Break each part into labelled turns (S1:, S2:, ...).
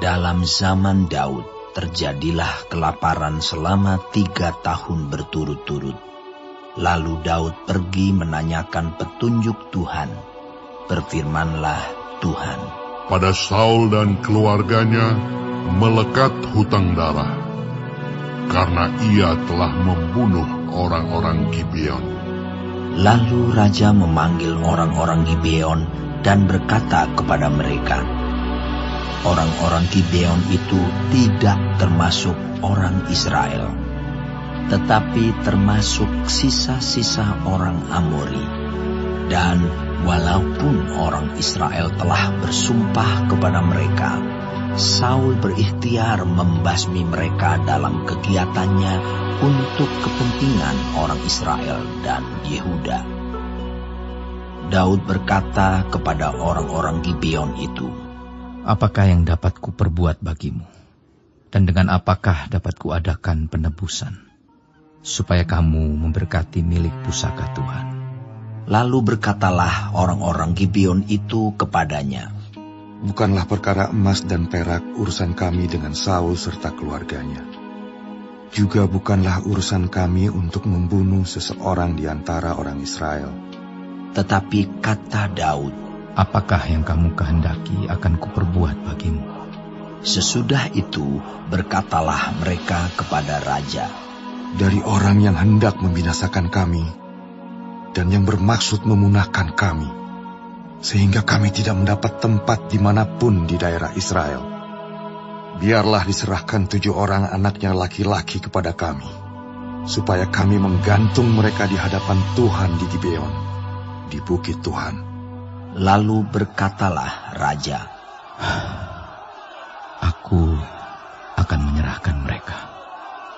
S1: Dalam zaman Daud terjadilah kelaparan selama 3 tahun berturut-turut. Lalu Daud pergi menanyakan petunjuk Tuhan. Berfirmanlah Tuhan,
S2: pada Saul dan keluarganya melekat hutang darah, karena ia telah membunuh orang-orang Gibeon.
S1: Lalu raja memanggil orang-orang Gibeon dan berkata kepada mereka, orang-orang Gibeon itu tidak termasuk orang Israel, tetapi termasuk sisa-sisa orang Amori. Dan walaupun orang Israel telah bersumpah kepada mereka, Saul berikhtiar membasmi mereka dalam kegiatannya untuk kepentingan orang Israel dan Yehuda. Daud berkata kepada orang-orang Gibeon itu,
S3: apakah yang dapat kuperbuat bagimu? Dan dengan apakah dapat kuadakan penebusan, supaya kamu memberkati milik pusaka Tuhan?
S1: Lalu berkatalah orang-orang Gibeon itu kepadanya,
S4: bukanlah perkara emas dan perak urusan kami dengan Saul serta keluarganya. Juga bukanlah urusan kami untuk membunuh seseorang di antara orang Israel.
S1: Tetapi kata Daud,
S3: apakah yang kamu kehendaki akan kuperbuat bagimu?
S1: Sesudah itu berkatalah mereka kepada raja,
S4: dari orang yang hendak membinasakan kami dan yang bermaksud memunahkan kami, sehingga kami tidak mendapat tempat dimanapun di daerah Israel. Biarlah diserahkan 7 orang anaknya laki-laki kepada kami, supaya kami menggantung mereka di hadapan Tuhan di Gibeon, di bukit Tuhan.
S1: Lalu berkatalah raja,
S3: aku akan menyerahkan mereka.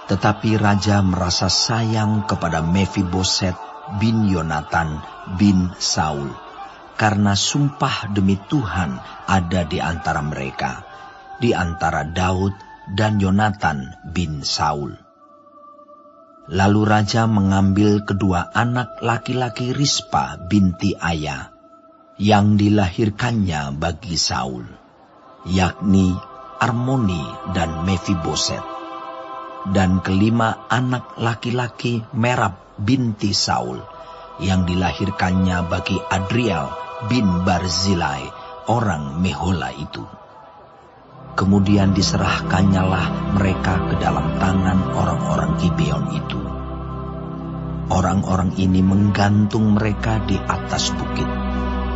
S1: Tetapi raja merasa sayang kepada Mefiboset bin Yonatan bin Saul, karena sumpah demi Tuhan ada di antara mereka, di antara Daud dan Yonatan bin Saul. Lalu raja mengambil kedua anak laki-laki Rispa binti Aya, yang dilahirkannya bagi Saul, yakni Armoni dan Mefiboset, dan kelima anak laki-laki Merab binti Saul, yang dilahirkannya bagi Adriel bin Barzilai, orang Mehola itu. Kemudian diserahkannyalah mereka ke dalam tangan orang-orang Gibeon itu. Orang-orang ini menggantung mereka di atas bukit,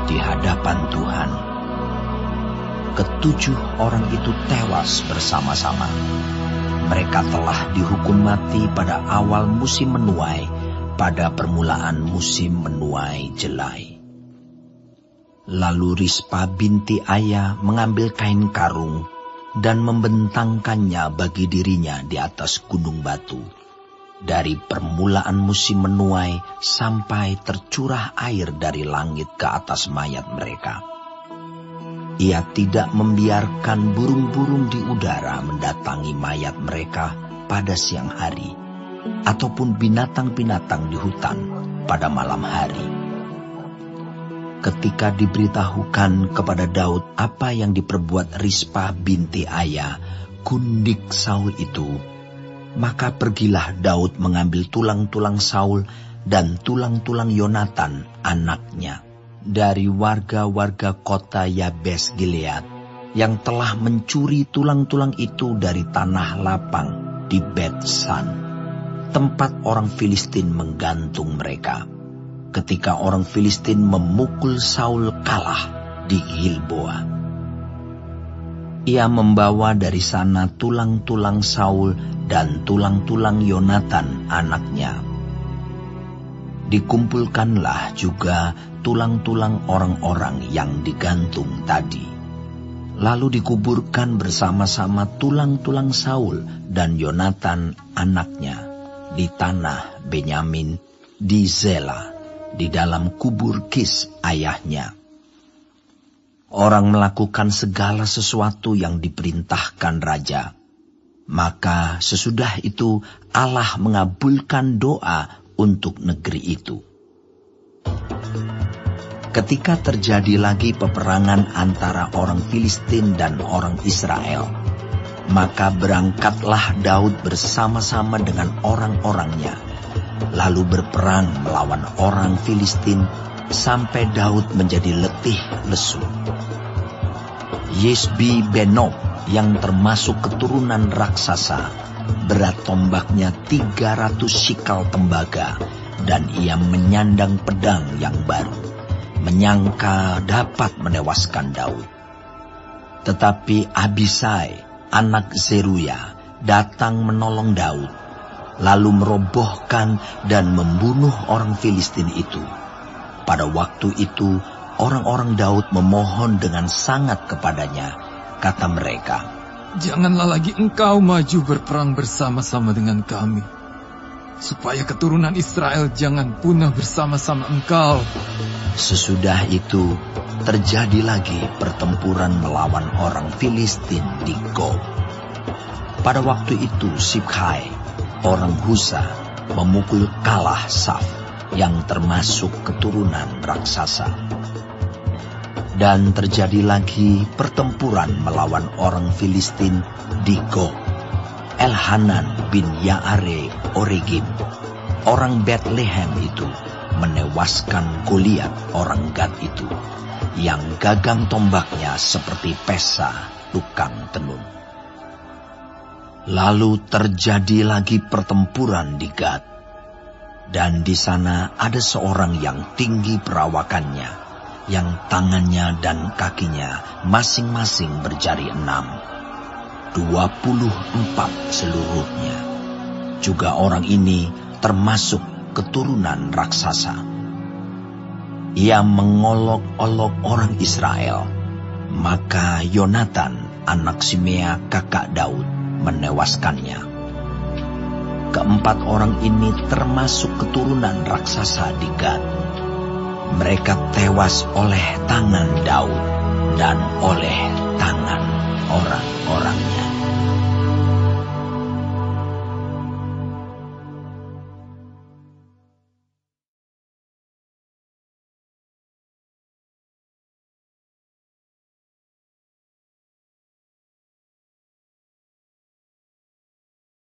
S1: di hadapan Tuhan. Ketujuh orang itu tewas bersama-sama. Mereka telah dihukum mati pada awal musim menuai, pada permulaan musim menuai jelai. Lalu Rispa binti Aya mengambil kain karung dan membentangkannya bagi dirinya di atas gunung batu, dari permulaan musim menuai sampai tercurah air dari langit ke atas mayat mereka. Ia tidak membiarkan burung-burung di udara mendatangi mayat mereka pada siang hari, ataupun binatang-binatang di hutan pada malam hari. Ketika diberitahukan kepada Daud apa yang diperbuat Rispa binti Aya, gundik Saul itu, maka pergilah Daud mengambil tulang-tulang Saul dan tulang-tulang Yonatan anaknya dari warga-warga kota Yabes Gilead, yang telah mencuri tulang-tulang itu dari tanah lapang di Bet-San, tempat orang Filistin menggantung mereka, ketika orang Filistin memukul Saul kalah di Gilboa. Ia membawa dari sana tulang-tulang Saul dan tulang-tulang Yonatan anaknya. Dikumpulkanlah juga tulang-tulang orang-orang yang digantung tadi. Lalu dikuburkan bersama-sama tulang-tulang Saul dan Yonatan anaknya di tanah Benyamin di Zela, di dalam kubur Kis ayahnya. Orang melakukan segala sesuatu yang diperintahkan raja. Maka sesudah itu Allah mengabulkan doa untuk negeri itu. ketika terjadi lagi peperangan antara orang Filistin dan orang Israel, maka berangkatlah Daud bersama-sama dengan orang-orangnya, lalu berperang melawan orang Filistin sampai Daud menjadi letih lesu. Yesbi Benob yang termasuk keturunan raksasa, berat tombaknya 300 shikal tembaga, dan ia menyandang pedang yang baru, menyangka dapat menewaskan Daud. Tetapi Abisai, anak Zeruya, datang menolong Daud, lalu merobohkan dan membunuh orang Filistin itu. Pada waktu itu, orang-orang Daud memohon dengan sangat kepadanya. Kata mereka,
S5: "Janganlah lagi engkau maju berperang bersama-sama dengan kami, supaya keturunan Israel jangan punah bersama-sama engkau."
S1: Sesudah itu, terjadi lagi pertempuran melawan orang Filistin di Gob. Pada waktu itu Sibhai, orang Husa, memukul kalah Saf, yang termasuk keturunan raksasa. Dan terjadi lagi pertempuran melawan orang Filistin di Gob. Elhanan bin Yaare Oregim, orang Bethlehem itu, menewaskan Goliat orang Gad itu, yang gagang tombaknya seperti pesa tukang tenun. Lalu terjadi lagi pertempuran di Gad, dan di sana ada seorang yang tinggi perawakannya, yang tangannya dan kakinya masing-masing berjari 6, 24 seluruhnya. Juga orang ini termasuk keturunan raksasa. Ia mengolok-olok orang Israel, maka Yonatan, anak Simea kakak Daud, menewaskannya. Keempat orang ini termasuk keturunan raksasa di Gad. Mereka tewas oleh tangan Daud dan oleh tangan orang